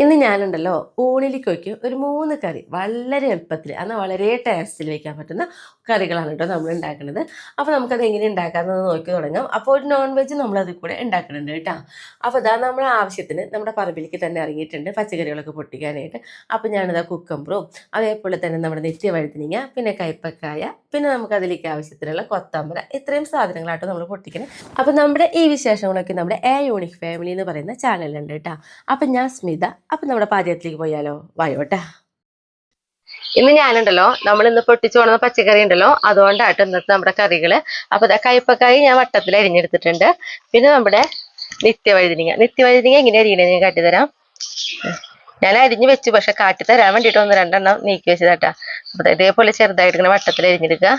ഇന്ന് ഞാനുണ്ടല്ലോ ഊണിലേക്കൊക്കെ ഒരു 3 കറി വളരെ എളുപ്പത്തിൽ എന്നാൽ വളരെ ടേസ്റ്റിൽ വെക്കാൻ പറ്റുന്ന കറികളാണ് കേട്ടോ നമ്മൾ ഉണ്ടാക്കുന്നത്. അപ്പോൾ നമുക്കത് എങ്ങനെ ഉണ്ടാക്കാമെന്ന് നോക്കി തുടങ്ങാം. അപ്പോൾ ഒരു നോൺ വെജ് നമ്മളതിൽ കൂടെ ഉണ്ടാക്കുന്നുണ്ട് കേട്ടോ. അപ്പോൾ ഇതാ നമ്മുടെ ആവശ്യത്തിന് നമ്മുടെ പറമ്പിലേക്ക് തന്നെ ഇറങ്ങിയിട്ടുണ്ട് പച്ചക്കറികളൊക്കെ പൊട്ടിക്കാനായിട്ട്. അപ്പോൾ ഞാനിതാ കുക്കമ്പറും അതേപോലെ തന്നെ നമ്മുടെ നിത്യവഴുതനങ്ങ, പിന്നെ കയ്പ്പക്കായ, പിന്നെ നമുക്കതിലേക്ക് ആവശ്യത്തിനുള്ള കൊത്തമ്പര, ഇത്രയും സാധനങ്ങളാട്ടോ നമ്മൾ പൊട്ടിക്കുന്നത്. അപ്പോൾ നമ്മുടെ ഈ വിശേഷങ്ങളൊക്കെ നമ്മുടെ എ യൂണിക് ഫാമിലി എന്ന് പറയുന്ന ചാനലുണ്ട് കേട്ടോ. അപ്പം ഞാൻ സ്മിത. അപ്പം നമ്മുടെ പാചകത്തിലേക്ക് പോയാലോ, വായോട്ടാ. ഇന്ന് ഞാനുണ്ടല്ലോ ഇന്ന് പൊട്ടിച്ചു കൊണ്ടുവന്ന പച്ചക്കറി ഉണ്ടല്ലോ, അതുകൊണ്ടായിട്ട് ഇന്നത്തെ നമ്മുടെ കറികള്. അപ്പൊ കയ്പ്പക്കായി ഞാൻ വട്ടത്തിൽ അരിഞ്ഞെടുത്തിട്ടുണ്ട്. പിന്നെ നമ്മുടെ നിത്യവഴുതനങ്ങ എങ്ങനെ അരിയണേ ഞാൻ കാട്ടിത്തരാം. ഞാൻ അരിഞ്ഞു വെച്ചു, പക്ഷെ കാട്ടിത്തരാൻ വേണ്ടിയിട്ട് 1-2 നീക്കി വെച്ചതാട്ടാ. അപ്പൊ ഇതേപോലെ ചെറുതായിട്ട് ഇങ്ങനെ വട്ടത്തിൽ അരിഞ്ഞെടുക്കുക.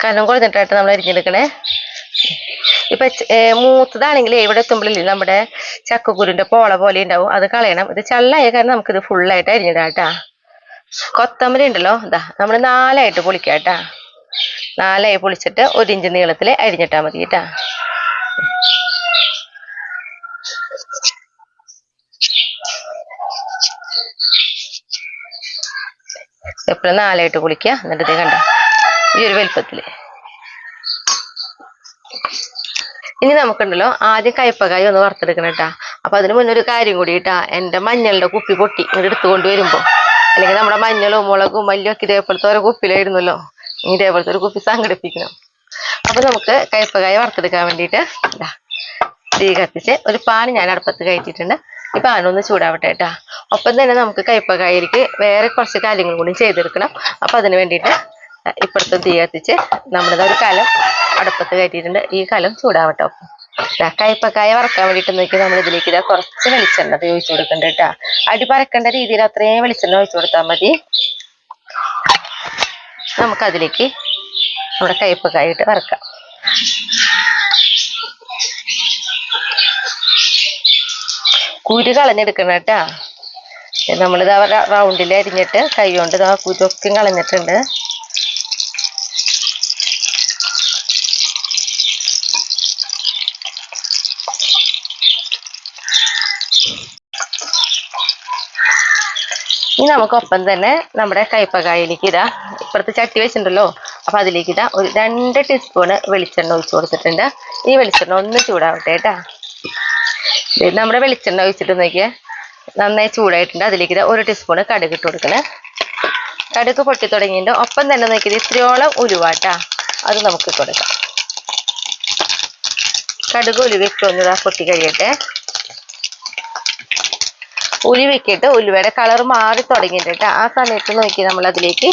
കനം കൊടുത്തിട്ടായിട്ട് നമ്മൾ അരിഞ്ഞെടുക്കണേ. ഇപ്പൊ മൂത്തതാണെങ്കിൽ ഇവിടെ എത്തുമ്പോഴില്ലേ നമ്മുടെ ചക്കക്കുരുന്റെ പോള പോലെ ഉണ്ടാവും, അത് കളയണം. ഇത് ചള്ളായ കാരണം നമുക്കിത് ഫുള്ളായിട്ട് അരിഞ്ഞിടാം കേട്ടാ. കൊത്തമ്പരി ഉണ്ടല്ലോ, ഇതാ നമ്മൾ 4ആയിട്ട് പൊളിക്കാട്ടാ. 4ആയി പൊളിച്ചിട്ട് 1 ഇഞ്ച് നീളത്തിൽ അരിഞ്ഞിട്ടാ മതി കേട്ടാ. എപ്പോഴും 4ആയിട്ട് പൊളിക്കുക. എന്നിട്ട് ഇത് കണ്ട ഈ ഒരു വലുപ്പത്തില്. ഇനി നമുക്കുണ്ടല്ലോ ആദ്യം കയ്പ്പക്കായ ഒന്ന് വറുത്തെടുക്കണം കേട്ടാ. അപ്പൊ അതിന് മുന്നേ ഒരു കാര്യം കൂടി കേട്ടാ. എന്റെ മഞ്ഞളുടെ കുപ്പി പൊട്ടി ഇങ്ങോട്ട് എടുത്തുകൊണ്ട് വരുമ്പോ, അല്ലെങ്കിൽ നമ്മുടെ മഞ്ഞളും മുളകും മല്ലിയും ഒക്കെ ഇതേപോലത്തെ ഓരോ കുപ്പിയിലായിരുന്നല്ലോ, ഇതേപോലത്തെ ഒരു കുപ്പി സംഘടിപ്പിക്കണം. അപ്പൊ നമുക്ക് കയ്പ്പക്കായ വറുത്തെടുക്കാൻ വേണ്ടിയിട്ട് തീ കത്തിച്ച് ഒരു പാൻ ഞാൻ അടുപ്പത്ത് കയറ്റിയിട്ടുണ്ട്. ഈ പാനൊന്ന് ചൂടാവട്ടെ കേട്ടാ. ഒപ്പം തന്നെ നമുക്ക് കയ്പ്പക്കായക്ക് വേറെ കുറച്ച് കാര്യങ്ങൾ കൂടി ചെയ്തെടുക്കണം. അപ്പൊ അതിന് വേണ്ടിയിട്ട് ഇപ്പുറത്ത് തീ കത്തിച്ച് നമ്മളിത് ഒരു കലം അടുപ്പത്ത് കയറ്റിയിട്ടുണ്ട്. ഈ കലം ചൂടാവട്ടെ. കയ്പ്പക്കായ വറക്കാൻ വേണ്ടിയിട്ട് നോക്കി നമ്മൾ ഇതിലേക്ക് കുറച്ച് വെളിച്ചെണ്ണ ഒഴിച്ചു കൊടുക്കണ്ട കേട്ടാ. അടി പരക്കേണ്ട രീതിയിൽ അത്രയും വെളിച്ചെണ്ണ ഒഴിച്ചു കൊടുത്താൽ മതി. നമുക്കതിലേക്ക് നമ്മുടെ കയ്പ്പക്കായ ഇട്ട് വറക്കാം. കുരു കളഞ്ഞെടുക്കണം കേട്ടാ. നമ്മളിത് റൗണ്ടിൽ അരിഞ്ഞിട്ട് കൈ കൊണ്ട് കുരുക്കെ കളഞ്ഞിട്ടുണ്ട്. ഇനി നമുക്കൊപ്പം തന്നെ നമ്മുടെ കയ്പ്പക്കായയിലേക്ക് ഇപ്പുറത്ത് ചട്ടി വെച്ചിട്ടുണ്ടല്ലോ, അപ്പൊ അതിലേക്ക് ഒരു 2 ടീസ്പൂണ് വെളിച്ചെണ്ണ ഒഴിച്ചു കൊടുത്തിട്ടുണ്ട്. ഈ വെളിച്ചെണ്ണ ഒന്ന് ചൂടാവട്ടെ കേട്ടാ. നമ്മുടെ വെളിച്ചെണ്ണ ഒഴിച്ചിട്ട് നോക്കിയാൽ നന്നായി ചൂടായിട്ടുണ്ട്. അതിലേക്ക് 1 ടീസ്പൂണ് കടുക് ഇട്ട് കൊടുക്കണേ. കടുക് പൊട്ടി തുടങ്ങിയിട്ട് ഒപ്പം തന്നെ നോക്കിയത് ഇത്രയോളം ഉലുവാട്ടാ, അത് നമുക്ക് കൊടുക്കാം. കടുക് ഉലുവയ്ക്ക് ഒന്ന് പൊട്ടി കഴിയട്ടെ. ഉലുവയ്ക്കിട്ട് ഉലുവയുടെ കളർ മാറി തുടങ്ങിയിട്ട് ആ സമയത്ത് നോക്കി നമ്മൾ അതിലേക്ക്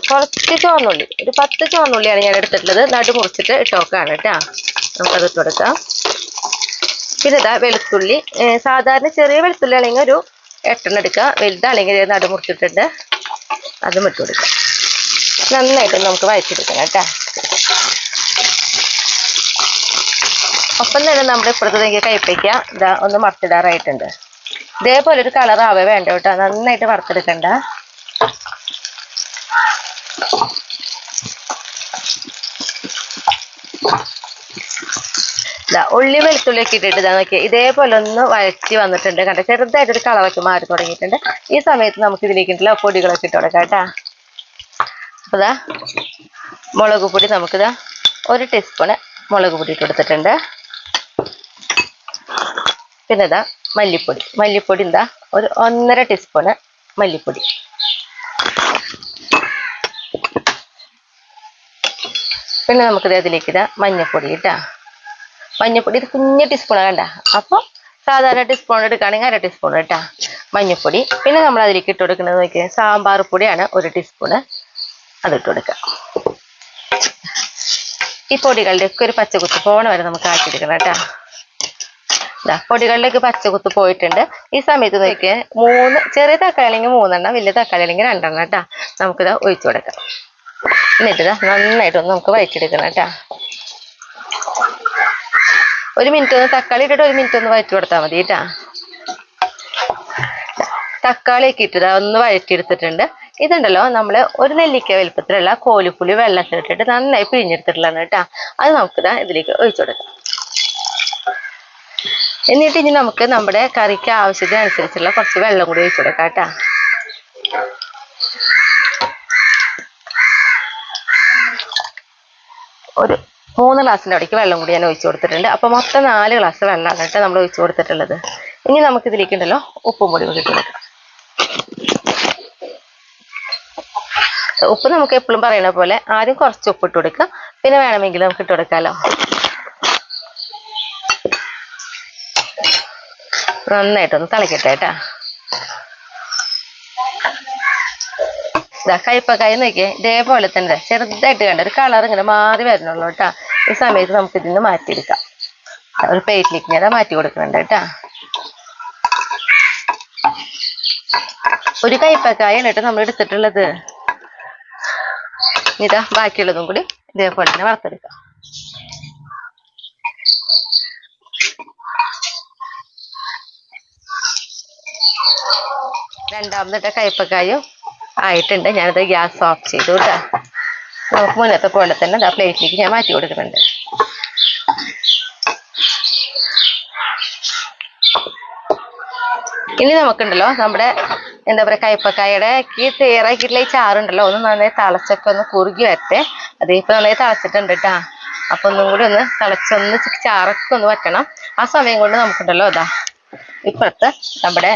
കുറച്ച് ചുവന്നുള്ളി, ഒരു 10 ചുവന്നുള്ളിയാണ് ഞാൻ എടുത്തിട്ടുള്ളത്. നടു മുറിച്ചിട്ട് ഇട്ടോക്കാണ് കേട്ടാ. നമുക്കത് ഇട്ട് കൊടുക്കാം. പിന്നെ വെളുത്തുള്ളി, സാധാരണ ചെറിയ വെളുത്തുള്ളി ആണെങ്കിൽ ഒരു 8 എടുക്കുക, വലുതാണെങ്കിൽ നടു മുറിച്ചിട്ടുണ്ട്, അതും ഇട്ട് കൊടുക്കാം. നന്നായിട്ട് നമുക്ക് വഴച്ചെടുക്കണം കേട്ടാ. ഒപ്പം തന്നെ നമ്മുടെ ഇപ്പുറത്തേക്ക് കയ്പ്പയ്ക്ക ഒന്ന് മറച്ചിടാറായിട്ടുണ്ട്. ഇതേപോലെ ഒരു കളറാവേ വേണ്ട കേട്ടോ, നന്നായിട്ട് വറുത്തെടുക്കണ്ട. ഉള്ളി വെളുത്തുള്ളിയൊക്കെ ഇട്ടിട്ട് നോക്കിയാൽ ഇതേപോലെ ഒന്ന് വഴറ്റി വന്നിട്ടുണ്ട്. കണ്ട ചെറുതായിട്ടൊരു കളറൊക്കെ മാറി തുടങ്ങിയിട്ടുണ്ട്. ഈ സമയത്ത് നമുക്ക് ഇതിലേക്കുള്ള പൊടികളൊക്കെ ഇട്ട് കൊടുക്കാം കേട്ടാ. അപ്പൊ മുളക് പൊടി നമുക്കിതാ 1 ടീസ്പൂണ് മുളക് പൊടി ഇട്ട് കൊടുത്തിട്ടുണ്ട്. പിന്നെ മല്ലിപ്പൊടി ഒരു 1.5 ടീസ്പൂണ് മല്ലിപ്പൊടി. പിന്നെ നമുക്കിത് അതിലേക്ക് മഞ്ഞപ്പൊടി ഇട്ടാ. മഞ്ഞപ്പൊടി ഇത് കുഞ്ഞ് ടീസ്പൂണാണ് കണ്ട. അപ്പോൾ സാധാരണ ടീസ്പൂൺ എടുക്കുകയാണെങ്കിൽ 1/2 ടീസ്പൂൺ ഇട്ടാ മഞ്ഞപ്പൊടി. പിന്നെ നമ്മൾ അതിലേക്ക് ഇട്ട് കൊടുക്കുന്നത് നോക്കിയാൽ സാമ്പാർ പൊടിയാണ് 1 ടീസ്പൂണ്, അതിട്ട് കൊടുക്കാം. ഈ പൊടികളുടെയൊക്കെ ഒരു പച്ചക്കുത്ത് പോണ വരെ നമുക്ക് ആക്കിയെടുക്കണം കേട്ടാ. പൊടികളിലേക്ക് പച്ചക്കുത്ത് പോയിട്ടുണ്ട്. ഈ സമയത്ത് നോക്കിയാൽ 3 ചെറിയ തക്കാളി അല്ലെങ്കിൽ 3 വലിയ തക്കാളി അല്ലെങ്കിൽ 2 കേട്ടാ. നമുക്കിത് ഒഴിച്ചു കൊടുക്കാം. എന്നിട്ട് നന്നായിട്ടൊന്ന് നമുക്ക് വഴറ്റിയെടുക്കണം കേട്ടാ. 1 മിനിറ്റ് ഒന്ന് തക്കാളി ഇട്ടിട്ട് 1 മിനിറ്റ് ഒന്ന് വഴറ്റി കൊടുത്താൽ മതി കേട്ടാ. തക്കാളിയൊക്കെ ഇട്ടിട്ട് ഒന്ന് വഴറ്റിയെടുത്തിട്ടുണ്ട്. ഇതുണ്ടല്ലോ നമ്മൾ 1 നെല്ലിക്ക വലുപ്പത്തിലുള്ള കോലിപ്പുളി വെള്ളത്തിലിട്ടിട്ട് നന്നായി പിഴിഞ്ഞെടുത്തിട്ടുള്ളതാണ് കേട്ടാ. അത് നമുക്ക് ഇതിലേക്ക് ഒഴിച്ചു കൊടുക്കാം. എന്നിട്ട് ഇനി നമുക്ക് നമ്മുടെ കറിക്ക് ആവശ്യത്തിനനുസരിച്ചുള്ള കുറച്ച് വെള്ളം കൂടി ഒഴിച്ചു കൊടുക്കാം കേട്ടോ. ഒരു 3 ഗ്ലാസിൻ്റെ അവിടേക്ക് വെള്ളം കൂടി ഞാൻ ഒഴിച്ചു കൊടുത്തിട്ടുണ്ട്. അപ്പോൾ മൊത്തം 4 ഗ്ലാസ് വെള്ളമാണ് കേട്ടോ നമ്മൾ ഒഴിച്ചു കൊടുത്തിട്ടുള്ളത്. ഇനി നമുക്ക് ഇതിലേക്കുണ്ടല്ലോ ഉപ്പും പൊടി ഇട്ട് കൊടുക്കാം. ഉപ്പ് നമുക്ക് എപ്പോഴും പറയുന്ന പോലെ ആദ്യം കുറച്ച് ഉപ്പ് ഇട്ട് കൊടുക്കുക, പിന്നെ വേണമെങ്കിൽ നമുക്ക് ഇട്ട് കൊടുക്കാമല്ലോ. നന്നായിട്ടൊന്ന് തിളക്കട്ടെ കേട്ടാ. കയ്പക്കായ നോക്കിയേ, ഇതേപോലെ തന്നെ ചെറുതായിട്ട് കണ്ട ഒരു കളർ ഇങ്ങനെ മാറി വരണുള്ളൂ കേട്ടാ. ഈ സമയത്ത് നമുക്ക് ഇതിന്ന് മാറ്റിയെടുക്കാം. ഒരു പ്ലേറ്റിലേക്ക് ഞാൻ മാറ്റി കൊടുക്കുന്നുണ്ട് കേട്ടാ. ഒരു കയ്പക്കായ എന്നിട്ട് നമ്മൾ എടുത്തിട്ടുള്ളത്. ഇതാ ബാക്കിയുള്ളതും കൂടി ഇതേപോലെ തന്നെ വറുത്തെടുക്കാം. രണ്ടാമത്തെ കയ്പക്കായും ആയിട്ടുണ്ട്. ഞാനത് ഗ്യാസ് ഓഫ് ചെയ്തു കേട്ടോ. നമുക്ക് മുന്നത്തെ പോലെ തന്നെ ആ പ്ലേറ്റിലേക്ക് ഞാൻ മാറ്റി കൊടുക്കുന്നുണ്ട്. ഇനി നമുക്കുണ്ടല്ലോ നമ്മുടെ എന്താ പറയുക കയ്പക്കായുടെ തയ്യാറാക്കിയിട്ടുള്ള ഈ ചാറുണ്ടല്ലോ ഒന്ന് നന്നായി തിളച്ചൊക്കെ ഒന്ന് കുറുകി വരട്ടെ. അതിപ്പോൾ നന്നായി തിളച്ചിട്ടുണ്ട് കേട്ടാ. അപ്പൊ ഒന്നും കൂടി ഒന്ന് തിളച്ചൊന്ന് ചാറൊക്കെ ഒന്ന് വറ്റണം. ആ സമയം കൊണ്ട് നമുക്കുണ്ടല്ലോ ഇതാ ഇപ്പോഴത്തെ നമ്മുടെ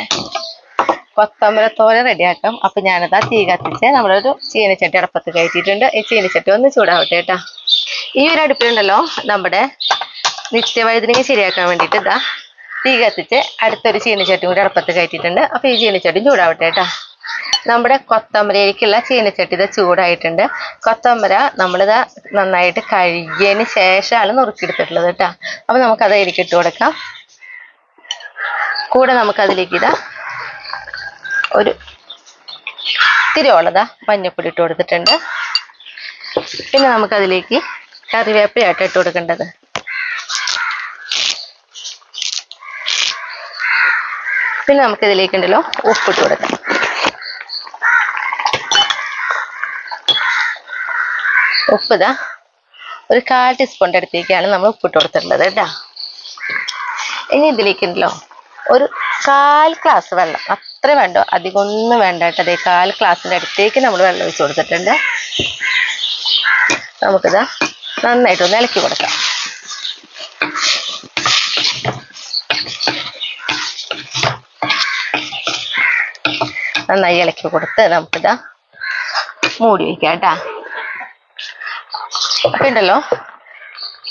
കൊത്തമ്പരത്തോര റെഡിയാക്കാം. അപ്പൊ ഞാനതാ തീ കത്തിച്ച് നമ്മളൊരു ചീനച്ചട്ടി അടുപ്പത്ത് കയറ്റിയിട്ടുണ്ട്. ഈ ചീനച്ചട്ടി ഒന്ന് ചൂടാവട്ടെ കേട്ടാ. ഈ ഒരു അടുപ്പിലുണ്ടല്ലോ നമ്മുടെ നിത്യവൈദ്യുതി ശരിയാക്കാൻ വേണ്ടിയിട്ട് ഇതാ തീ കത്തിച്ച് അടുത്തൊരു ചീനച്ചട്ടി കൂടി അടുപ്പത്ത് കയറ്റിയിട്ടുണ്ട്. അപ്പൊ ഈ ചീനച്ചട്ടി ചൂടാവട്ടെ കേട്ടാ. നമ്മുടെ കൊത്തമ്പരയിലേക്കുള്ള ചീനച്ചട്ടി ഇത് ചൂടായിട്ടുണ്ട്. കൊത്തമ്പര നമ്മളിതാ നന്നായിട്ട് കഴുകിയതിന് ശേഷമാണ് നുറുക്കിയെടുത്തിട്ടുള്ളത് കേട്ടാ. അപ്പൊ നമുക്കത് അതിലേക്ക് ഇട്ട് കൊടുക്കാം. കൂടെ നമുക്കതിലേക്ക് ഇതാ ഒരു തിരുവോളതാ മഞ്ഞപ്പൊടി ഇട്ട് കൊടുത്തിട്ടുണ്ട്. പിന്നെ നമുക്കതിലേക്ക് കറിവേപ്പിലയായിട്ട് ഇട്ട് കൊടുക്കേണ്ടത്. പിന്നെ നമുക്കിതിലേക്ക് ഉണ്ടല്ലോ ഉപ്പിട്ട് കൊടുക്കാം. ഉപ്പിതാ ഒരു 1/4 ടീസ്പൂണിൻ്റെ അടുത്തേക്കാണ് നമ്മൾ ഉപ്പിട്ട് കൊടുത്തിട്ടുള്ളത് കേട്ടോ. ഇനി ഇതിലേക്കുണ്ടല്ലോ ഒരു 1/4 ഗ്ലാസ് വെള്ളം, അത്ര വേണ്ടോ, അധികം ഒന്നും വേണ്ട കേട്ടോ. അതേ 1/4 ഗ്ലാസിൻ്റെ അടുത്തേക്ക് നമ്മൾ വെള്ളം ഒഴിച്ച് കൊടുത്തിട്ടുണ്ട്. നമുക്കിതാ നന്നായിട്ടൊന്ന് ഇളക്കി കൊടുക്കാം. നന്നായി ഇളക്കി കൊടുത്ത് നമുക്കിതാ മൂടി വയ്ക്കാം കേട്ടാ. അപ്പൊ ഉണ്ടല്ലോ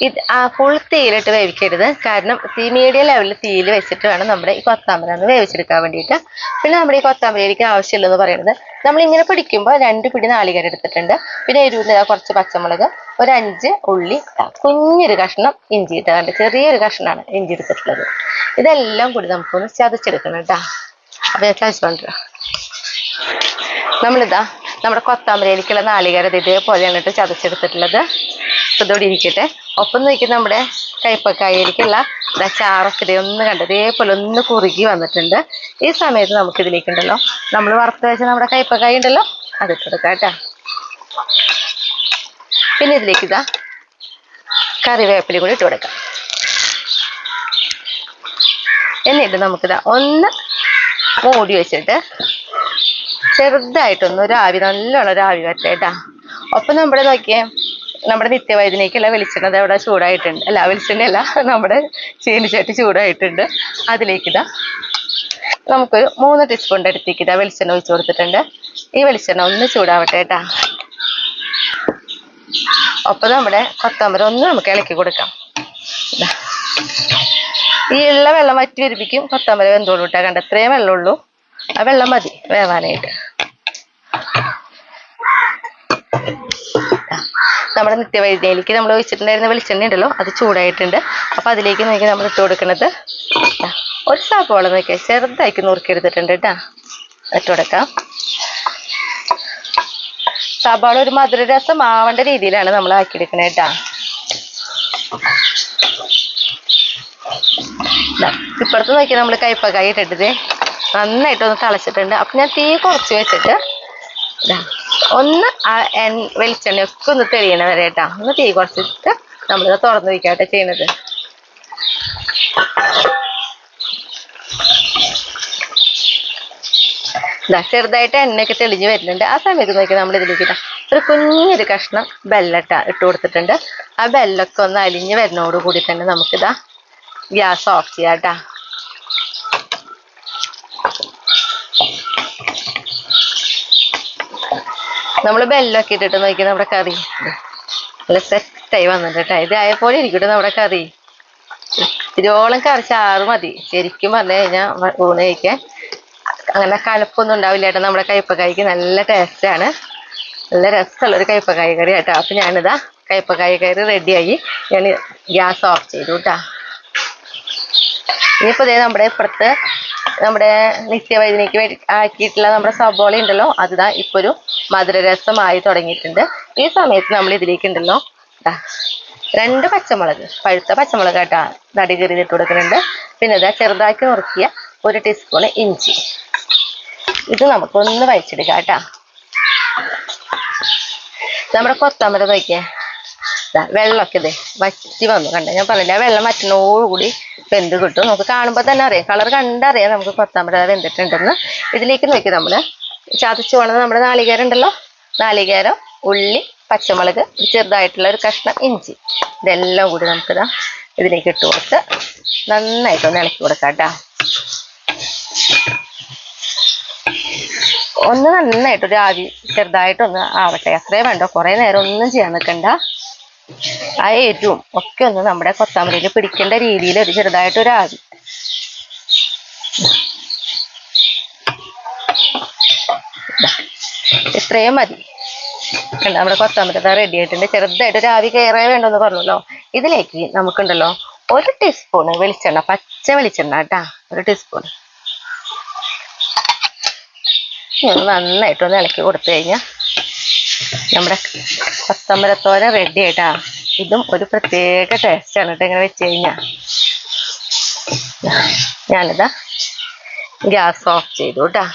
ഇത് ഫുൾ തീയിലിട്ട് വേവിക്കരുത്. കാരണം മീഡിയം ലെവലിൽ തീയിൽ വെച്ചിട്ട് വേണം നമ്മുടെ ഈ കൊത്താമ്പര ഒന്ന് വേവിച്ചെടുക്കാൻ വേണ്ടിയിട്ട്. പിന്നെ നമ്മുടെ ഈ കൊത്താമ്പരയ്ക്ക് ആവശ്യമുള്ളതെന്ന് പറയുന്നത് നമ്മളിങ്ങനെ പിടിക്കുമ്പോൾ 2 പിടി നാളികേരം എടുത്തിട്ടുണ്ട്. പിന്നെ എരിവിന് കുറച്ച് പച്ചമുളക്, ഒരു 5 ഉള്ളി, കുഞ്ഞൊരു കഷ്ണം ഇഞ്ചി ഇട്ടാണ്ട് ചെറിയൊരു കഷ്ണമാണ് ഇഞ്ചി എടുത്തിട്ടുള്ളത്. ഇതെല്ലാം കൂടി നമുക്കൊന്ന് ചതച്ചെടുക്കണം കേട്ടോ. അപ്പൊ ഞാൻ ചതച്ചുകൊണ്ടിരാം. നമ്മളിതാ നമ്മുടെ കൊത്താമ്പരയിലേക്കുള്ള നാളികേരം ഇതേപോലെയാണ് ഇട്ട് ചതച്ചെടുത്തിട്ടുള്ളത്. ഇപ്പം ഇതോടെ ഇരിക്കട്ടെ. ഒപ്പം നോക്കി നമ്മുടെ കയ്പക്കായയിലേക്കുള്ള ചാറൊക്കെ ഒന്ന് കണ്ട് ഇതേപോലെ ഒന്ന് കുറുകി വന്നിട്ടുണ്ട്. ഈ സമയത്ത് നമുക്കിതിലേക്കുണ്ടല്ലോ നമ്മൾ വറുത്ത് വെച്ച നമ്മുടെ കയ്പക്കായ ഉണ്ടല്ലോ അതിട്ട് കൊടുക്കാം കേട്ടോ. പിന്നെ ഇതിലേക്ക് ഇതാ കറിവേപ്പില കൂടി ഇട്ട് കൊടുക്കാം. എന്നിട്ട് നമുക്കിതാ ഒന്ന് മൂടി വെച്ചിട്ട് ചെറുതായിട്ടൊന്ന് നല്ലോണം ഒരു ആവി വരട്ടെ കേട്ടാ. ഒപ്പം നമ്മുടെ നോക്കിയേ നമ്മുടെ നിത്യവൈദ്യനേക്കുള്ള വെളിച്ചെണ്ണ അവിടെ ചൂടായിട്ടുണ്ട്. അല്ല വെളിച്ചെണ്ണയല്ല, നമ്മുടെ ചീനിച്ചട്ടി ചൂടായിട്ടുണ്ട്. അതിലേക്ക് ഇതാ നമുക്കൊരു 3 ടീസ്പൂണിൻ്റെ അടുത്തേക്ക് ഇതാ വെളിച്ചെണ്ണ ഒഴിച്ചു കൊടുത്തിട്ടുണ്ട്. ഈ വെളിച്ചെണ്ണ ഒന്ന് ചൂടാവട്ടെ കേട്ടാ. ഒപ്പം നമ്മുടെ കൊത്തമ്പര ഒന്ന് നമുക്ക് ഇളക്കി കൊടുക്കാം. ഈ ഉള്ള വെള്ളം വറ്റി വരിപ്പിക്കും കൊത്തമ്പര വെന്തോളൂ ഇട്ടാ. കണ്ട ഇത്രയും വെള്ളമുള്ളൂ. ആ വെള്ളം മതി വേവാനായിട്ട്. നമ്മുടെ നിത്യവൈദ്യയിലേക്ക് നമ്മൾ ഒഴിച്ചിട്ടുണ്ടായിരുന്ന വെളിച്ചെണ്ണ ഉണ്ടല്ലോ അത് ചൂടായിട്ടുണ്ട്. അപ്പൊ അതിലേക്ക് നോക്കി നമ്മൾ ഇട്ട് കൊടുക്കുന്നത് ഒരു സവാള നോക്കിയാൽ ചെറുതാക്കി നുറുക്കിയെടുത്തിട്ടുണ്ട് കേട്ടാ. ഇട്ട് കൊടുക്കാം. സവാള ഒരു മധുരരസം ആവേണ്ട രീതിയിലാണ് നമ്മൾ ആക്കിയെടുക്കണേ കേട്ടാ. ഇപ്പുറത്ത് നോക്കി നമ്മൾ കയ്പക്കായ ഇട്ടിട്ട് നന്നായിട്ടൊന്ന് തിളച്ചിട്ടുണ്ട്. അപ്പൊ ഞാൻ തീ കുറച്ച് വെച്ചിട്ട് ഒന്ന് വെളിച്ചെണ്ണയൊക്കെ ഒന്ന് തെളിയണ വരെ കേട്ടാ ഒന്ന് തീ കുറച്ചിട്ട് നമ്മളിത് തുറന്ന് വയ്ക്കാട്ടെ ചെയ്യണത്. ചെറുതായിട്ട് എണ്ണയൊക്കെ തെളിഞ്ഞ് വരുന്നുണ്ട്. ആ സമയത്ത് നോക്കി നമ്മൾ ഇതിലേക്ക് ഒരു കുഞ്ഞൊരു കഷ്ണം ബെല്ലട്ട ഇട്ട് കൊടുത്തിട്ടുണ്ട്. ആ ബെല്ലൊക്കെ ഒന്ന് അലിഞ്ഞ് വരുന്നതോട് കൂടി തന്നെ നമുക്കിതാ ഗ്യാസ് ഓഫ് ചെയ്യാം കേട്ടാ. നമ്മൾ ബെല്ലൊക്കെ ഇട്ടിട്ട് നോക്കി നമ്മുടെ കറി നല്ല സെറ്റായി വന്നിട്ട് കേട്ടോ. ഇതായപ്പോലെ ഇരിക്കട്ടെ നമ്മുടെ കറി. ഇതിരോളം കറി ചാറ് മതി ശരിക്കും പറഞ്ഞു കഴിഞ്ഞാൽ ഊണ് കഴിക്കാൻ. അങ്ങനെ കലപ്പൊന്നും ഉണ്ടാവില്ല കേട്ടോ. നമ്മുടെ കയ്പ്പക്കായ്ക്ക് നല്ല ടേസ്റ്റാണ്. നല്ല രസമുള്ളൊരു കയ്പ്പക്കായ കറി കേട്ടോ. അപ്പം ഞാനിതാ കയ്പ്പക്കായ കറി റെഡിയായി. ഞാൻ ഗ്യാസ് ഓഫ് ചെയ്തു കേട്ടോ. ഇനിയിപ്പോൾ ഇതേ നമ്മുടെ ഇപ്പുറത്ത് നമ്മുടെ നിത്യവൈദ്യനിക്ക് ആക്കിയിട്ടുള്ള നമ്മുടെ സബോള ഉണ്ടല്ലോ, അതിതാ ഇപ്പോൾ ഒരു മധുരരസമായി തുടങ്ങിയിട്ടുണ്ട്. ഈ സമയത്ത് നമ്മൾ ഇതിലേക്ക് ഉണ്ടല്ലോ 2 പച്ചമുളക്, പഴുത്ത പച്ചമുളക് കേട്ടാ നടി കീറിയിട്ട് കൊടുക്കുന്നുണ്ട്. പിന്നെ ഇതാ ചെറുതാക്കി നുറുക്കിയ 1 ടീസ്പൂൺ ഇഞ്ചി. ഇത് നമുക്കൊന്ന് വഴിച്ചെടുക്കാം കേട്ടാ. നമ്മുടെ കൊത്തമര നോക്കിയേ, വെള്ളമൊക്കെ ഇതേ വറ്റി വന്നു കണ്ട. ഞാൻ പറഞ്ഞില്ല വെള്ളം വറ്റുന്നതോടുകൂടി വെന്ത് കിട്ടും. നമുക്ക് കാണുമ്പോൾ തന്നെ അറിയാം, കളർ കണ്ടറിയാം നമുക്ക് കൊത്തമര വെന്തിട്ടുണ്ടെന്ന്. ഇതിലേക്ക് നോക്കി നമ്മൾ ചതച്ച് പോണത് നമ്മുടെ നാളികേരം ഉണ്ടല്ലോ, നാളികേരം, ഉള്ളി, പച്ചമുളക്, ചെറുതായിട്ടുള്ള ഒരു കഷ്ണം ഇഞ്ചി, ഇതെല്ലാം കൂടി നമുക്കിതാ ഇതിലേക്ക് ഇട്ട് കൊടുത്ത് നന്നായിട്ടൊന്ന് ഇളക്കി കൊടുക്കാം കേട്ടോ. ഒന്ന് നന്നായിട്ടൊരു ആവി ചെറുതായിട്ടൊന്ന് ആവട്ടെ, അത്രേ വേണ്ട. കുറേ നേരം ഒന്നും ചെയ്യാൻ നിൽക്കണ്ട. ആ എരിവും ഒക്കെ ഒന്ന് നമ്മുടെ കൊത്തമരയിൽ പിടിക്കേണ്ട രീതിയിൽ ഒരു ചെറുതായിട്ടൊരു ആവി. ഇത്രയും മതി. നമ്മുടെ കൊത്തമര റെഡി ആയിട്ടുണ്ട്. ചെറുതായിട്ടൊരു ആവി കയറേ വേണ്ടെന്ന് പറഞ്ഞല്ലോ. ഇതിലേക്ക് നമുക്കുണ്ടല്ലോ 1 ടീസ്പൂൺ വെളിച്ചെണ്ണ, പച്ച വെളിച്ചെണ്ണ കേട്ടാ, 1 ടീസ്പൂൺ. നന്നായിട്ടൊന്ന് ഇളക്കി കൊടുത്തു കഴിഞ്ഞാൽ നമ്മുടെ കൊത്തമരത്തോരൻ റെഡി ആയിട്ടാ. ഇതും ഒരു പ്രത്യേക ടേസ്റ്റാണ് കേട്ടോ ഇങ്ങനെ വെച്ച് കഴിഞ്ഞാൽ. ഞാനിതാ ഗ്യാസ് ഓഫ് ചെയ്തു കേട്ടാ.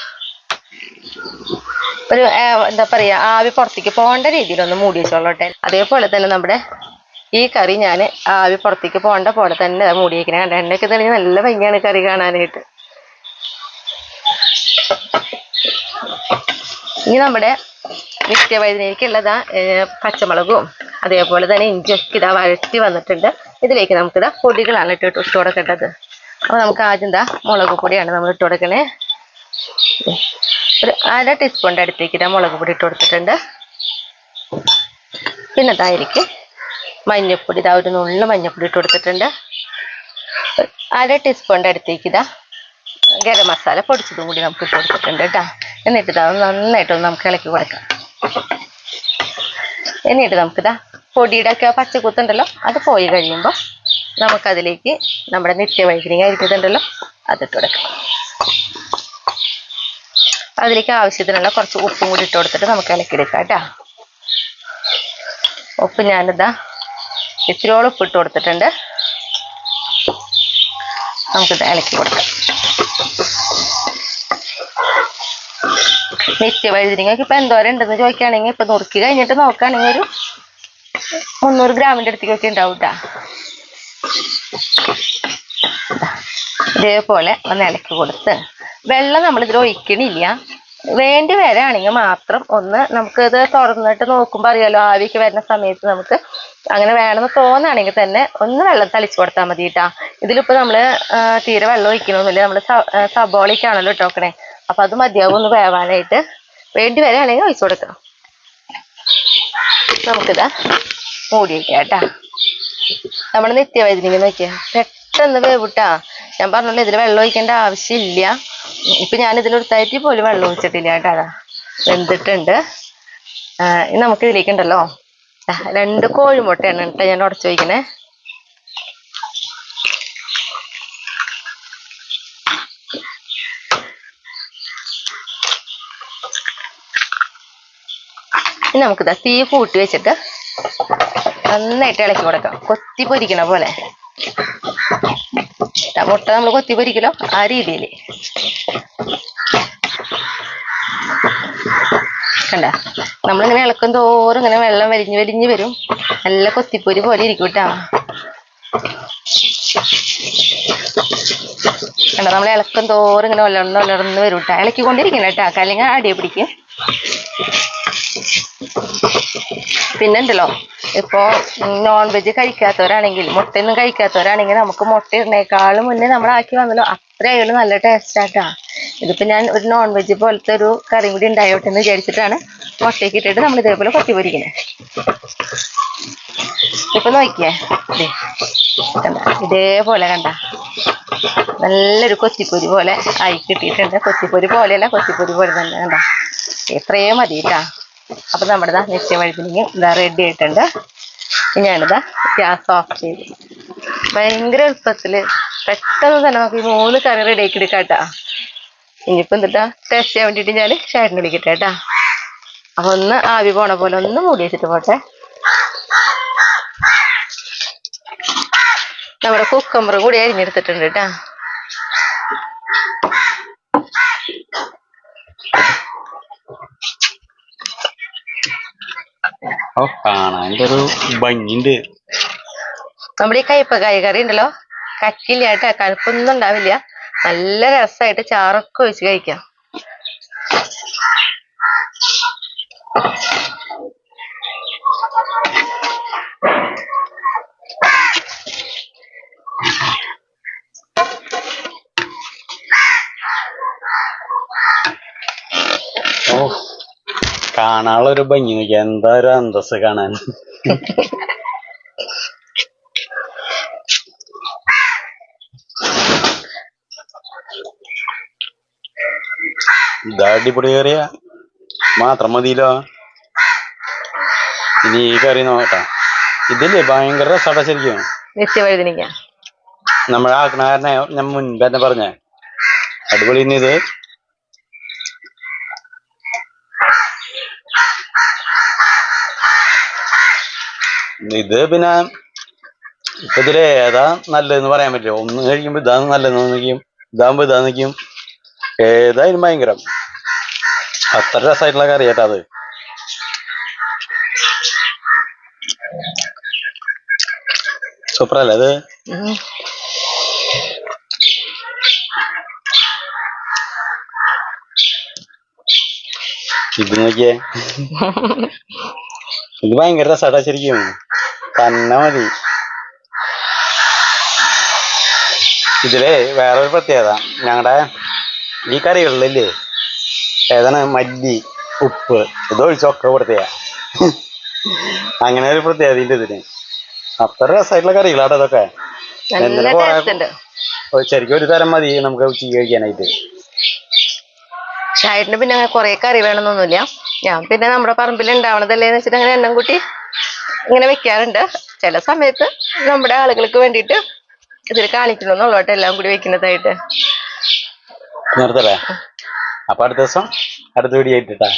ഒരു എന്താ പറയുക, ആവി പുറത്തേക്ക് പോകേണ്ട രീതിയിലൊന്ന് മൂടി വെച്ചോളട്ടെ. അതേപോലെ തന്നെ നമ്മുടെ ഈ കറി ഞാൻ ആവി പുറത്തേക്ക് പോകേണ്ട പോലെ തന്നെ മൂടി വയ്ക്കണേ. കണ്ട എണ്ണയൊക്കെ തെളിഞ്ഞ് നല്ല ഭംഗിയാണ് കറി കാണാനായിട്ട്. ഇനി നമ്മുടെ നിത്യവൈദ്യനിക്കുള്ളതാ പച്ചമുളകും അതേപോലെ തന്നെ ഇഞ്ചിയൊക്കെ ഇതാ വഴറ്റി വന്നിട്ടുണ്ട്. ഇതിലേക്ക് നമുക്കിതാ പൊടികളാണ് ഇട്ട് കൊടുക്കേണ്ടത്. അപ്പോൾ നമുക്ക് ആദ്യം എന്താ മുളക് പൊടിയാണ് നമ്മൾ ഇട്ട് കൊടുക്കണേ. ഒരു 1/2 ടീസ്പൂണിൻ്റെ അടുത്തേക്ക് ഇതാ മുളക് പൊടി ഇട്ട് കൊടുത്തിട്ടുണ്ട്. പിന്നെ ഇതായിരിക്കും മഞ്ഞൾപ്പൊടി, ഇതാ ഒരു നുള്ളു മഞ്ഞൾപ്പൊടി ഇട്ട് കൊടുത്തിട്ടുണ്ട്. 1/2 ടീസ്പൂണിൻ്റെ അടുത്തേക്ക് ഇതാ ഗരം മസാല പൊടിച്ചതും കൂടി നമുക്ക് ഇട്ട് കൊടുത്തിട്ടുണ്ട് കേട്ടോ. എന്നിട്ട് ഇതാ നന്നായിട്ടൊന്ന് നമുക്ക് ഇളക്കി കൊടുക്കാം. എന്നിട്ട് നമുക്കിതാ പൊടിയുടെ ഒക്കെ പച്ചക്കുത്തുണ്ടല്ലോ അത് പോയി കഴിയുമ്പോൾ നമുക്കതിലേക്ക് നമ്മുടെ നിത്യവൈദ്യനിക അരിക്കുന്നുണ്ടല്ലോ അതിട്ട് കൊടുക്കാം. അതിലേക്ക് ആവശ്യത്തിനുള്ള കുറച്ച് ഉപ്പും കൂടി ഇട്ട് കൊടുത്തിട്ട് നമുക്ക് ഇളക്കിയെടുക്കാം കേട്ടോ. ഉപ്പ് ഞാനിതാ ഇത്തിരിയോളം ഉപ്പ് ഇട്ട് കൊടുത്തിട്ടുണ്ട്. നമുക്കിത് ഇളക്കി കൊടുക്കാം. നിത്യവൈദ്യനികൾക്ക് ഇപ്പം എന്തോരം ഉണ്ടെന്ന് ചോദിക്കുകയാണെങ്കിൽ ഇപ്പം നുറുക്കി കഴിഞ്ഞിട്ട് നോക്കുകയാണെങ്കിൽ ഒരു 300 ഗ്രാമിൻ്റെ അടുത്തേക്കൊക്കെ ഉണ്ടാവും കേട്ടോ. ഇതേപോലെ ഒന്ന് ഇളക്കി കൊടുത്ത് വെള്ളം നമ്മളിതിൽ ഒഴിക്കണില്ല. വേണ്ടി വരാണെങ്കിൽ മാത്രം ഒന്ന് നമുക്കിത് തുറന്നിട്ട് നോക്കുമ്പോൾ അറിയാലോ, ആവിക്ക് വരുന്ന സമയത്ത് നമുക്ക് അങ്ങനെ വേണമെന്ന് തോന്നുകയാണെങ്കിൽ തന്നെ ഒന്ന് വെള്ളം തളിച്ചു കൊടുത്താൽ മതി കേട്ടോ. ഇതിലിപ്പോൾ നമ്മൾ തീരെ വെള്ളം ഒഴിക്കണമെന്നില്ല. നമ്മൾ സബോളയ്ക്കാണല്ലോ ഇട്ടോക്കണേ. അപ്പം അത് മതിയാവും ഒന്ന് വേവാനായിട്ട്. വേണ്ടി വരികയാണെങ്കിൽ ഒഴിച്ചു കൊടുക്കാം. നമുക്കിതാ മൂടി വയ്ക്കാം കേട്ടാ. നമ്മുടെ നിത്യവൈദ്യനിക നോക്കിയാൽ പെട്ടെന്ന് വേവിട്ടാ. ഞാൻ പറഞ്ഞല്ലോ ഇതിൽ വെള്ളം ഒഴിക്കേണ്ട ആവശ്യമില്ല. ഇപ്പം ഞാനിതിലൊരു തരി പോലും വെള്ളം ഒഴിച്ചിട്ടില്ല കേട്ടോ. അതാ വെന്തിട്ടുണ്ട്. ഇനി നമുക്ക് ഇതിലേക്കുണ്ടല്ലോ 2 കോഴിമുട്ടയാണ് കേട്ടോ ഞാൻ ഉടച്ചു വയ്ക്കണേ. ഇനി നമുക്കിതാ തീ കൂട്ടി വെച്ചിട്ട് നന്നായിട്ട് ഇളക്കി കൊടുക്കാം. കൊത്തി പൊരിക്കണ പോലെ മുട്ട നമ്മൾ കൊത്തി പൊരിക്കലോ ആ രീതിയിൽ കണ്ട. നമ്മളിങ്ങനെ ഇളക്കും തോറും ഇങ്ങനെ വെള്ളം വലിഞ്ഞ് വലിഞ്ഞ് വരും. നല്ല കൊത്തിപ്പൊരി പോലെ ഇരിക്കും കേട്ടോ. കണ്ടോ നമ്മൾ ഇളക്കം തോറും ഇങ്ങനെ ഒലർന്ന് വരും കേട്ടോ. ഇളക്കിക്കൊണ്ടിരിക്കണം കേട്ടോ, അല്ലെങ്കിൽ അടിയെ പിടിക്കും. പിന്നെ ഉണ്ടല്ലോ, ഇപ്പോൾ നോൺ വെജ് കഴിക്കാത്തവരാണെങ്കിൽ, മുട്ടയൊന്നും കഴിക്കാത്തവരാണെങ്കിൽ നമുക്ക് മുട്ട ഇടുന്നേക്കാളും മുന്നേ നമ്മളാക്കി വന്നല്ലോ, അത്രയായാലും നല്ല ടേസ്റ്റാട്ടാ. ഇതിപ്പോൾ ഞാൻ ഒരു നോൺ വെജ് പോലത്തെ ഒരു കറി കൂടി ഉണ്ടായോട്ടെ എന്ന് വിചാരിച്ചിട്ടാണ് മുട്ടയൊക്കെ ഇട്ടിട്ട് നമ്മൾ ഇതേപോലെ കൊത്തി പൊരിക്കുന്നത്. ഇപ്പൊ നോക്കിയേ, കണ്ട ഇതേപോലെ കണ്ട നല്ലൊരു കൊത്തിപ്പൊരി പോലെ ആയി കിട്ടിയിട്ടുണ്ട്. കൊത്തിപ്പൊരി പോലെയല്ല, കൊത്തിപ്പൊരി പോലെ തന്നെ കണ്ട. എത്രയും മതി കേട്ടാ. അപ്പൊ നമ്മുടെ നിത്യവഴുതിനെങ്കിൽ ഇതാ റെഡി ആയിട്ടുണ്ട്. ഞാനിതാ ഗ്യാസ് ഓഫ് ചെയ്ത് ഭയങ്കര എളുപ്പത്തില് പെട്ടെന്ന് തന്നെ നമുക്ക് ഈ 3 കറി റെഡി ആക്കി എടുക്കാട്ടാ. ഇനിയിപ്പോ എന്നിട്ടാ ടേസ്റ്റ് ചെയ്യാൻ വേണ്ടിയിട്ട് ഞാൻ ഷാരിനെ വിളിക്കട്ടെ കേട്ടാ. അപ്പൊ ഒന്ന് ആവി പോണ പോലെ ഒന്ന് മൂടി വെച്ചിട്ട് പോട്ടെ. നമ്മുടെ കുക്കമ്പർ കൂടി അരിഞ്ഞെടുത്തിട്ടുണ്ട് കേട്ടാ. കാണാനൊരു ഭംഗിയുണ്ട്. നമ്മുടെ ഈ കയ്പക്കായ കറി ഉണ്ടല്ലോ, കക്കില്ല കേട്ടാ, കഴുപ്പൊന്നും ഉണ്ടാവില്ല. നല്ല രസമായിട്ട് ചാറൊക്കെ ഒഴിച്ച് കഴിക്കാം. കാണാനുള്ള ഒരു ഭംഗി നോക്കിയാ, എന്താ ഒരു അന്തസ് കാണാൻ. ഇതാ അടിപൊളി കറിയ മാത്രം മതിയില്ലോ. ഇനി ഈ കറി നോക്കട്ടാ. ഇതില്ലേ ഭയങ്കര രസാട്ടാ ശരിക്കും. നിത്യവഴുതിനിക്ക നമ്മളെ ആക്കണ കാരണം ഞാൻ മുൻപ് തന്നെ പറഞ്ഞ അടിപൊളി. ഇനി ഇത് പിന്നെ ഇപ്പൊ ഇതില് ഏതാ നല്ലതെന്ന് പറയാൻ പറ്റില്ല. ഒന്ന് കഴിക്കുമ്പോ ഇതാണ് നല്ലതെന്ന് നിൽക്കും, ഇതാകുമ്പോ ഇതാ നിൽക്കും. ഏതായാലും ഭയങ്കരം അത്ര രസമായിട്ടുള്ള കറി കേട്ടാ അത്. സൂപ്പറല്ലേ അത്. ഇത് നോക്കിയേ, ഇത് ഭയങ്കര രസാട്ടാ ശരിക്കും. തന്നെ മതി. ഇതില് വേറൊരു പ്രത്യേകത, ഞങ്ങളുടെ ഈ കറികളിലല്ലേ ഏതാണ് മല്ലി, ഉപ്പ് ഇതൊഴിച്ചൊക്കെ പ്രത്യേക. അങ്ങനെ ഒരു പ്രത്യേകത ഇതിന്. അത്ര രസമായിട്ടുള്ള കറികളാട്ടോ ഇതൊക്കെ. ശരിക്കും ഒരു തരം മതി നമുക്ക് ഉച്ചയ്ക്ക് കഴിക്കാനായിട്ട്. ഷായിട്ടിന് പിന്നെ കുറെ കറി വേണമെന്നൊന്നുമില്ല. ഞാൻ പിന്നെ നമ്മുടെ പറമ്പിൽ ഉണ്ടാവണതല്ലേന്ന് വെച്ചിട്ട് അങ്ങനെ എണ്ണം കൂട്ടി ഇങ്ങനെ വെക്കാറുണ്ട്. ചില സമയത്ത് നമ്മുടെ ആളുകൾക്ക് വേണ്ടിയിട്ട് ഇതിൽ കാണിക്കണമെന്നുള്ളോട്ട് എല്ലാം കൂടി വെക്കുന്നതായിട്ട്. നിർത്തല്ലേ. അപ്പൊ അടുത്ത ദിവസം അടുത്ത വീഡിയോ ആയിട്ടാ.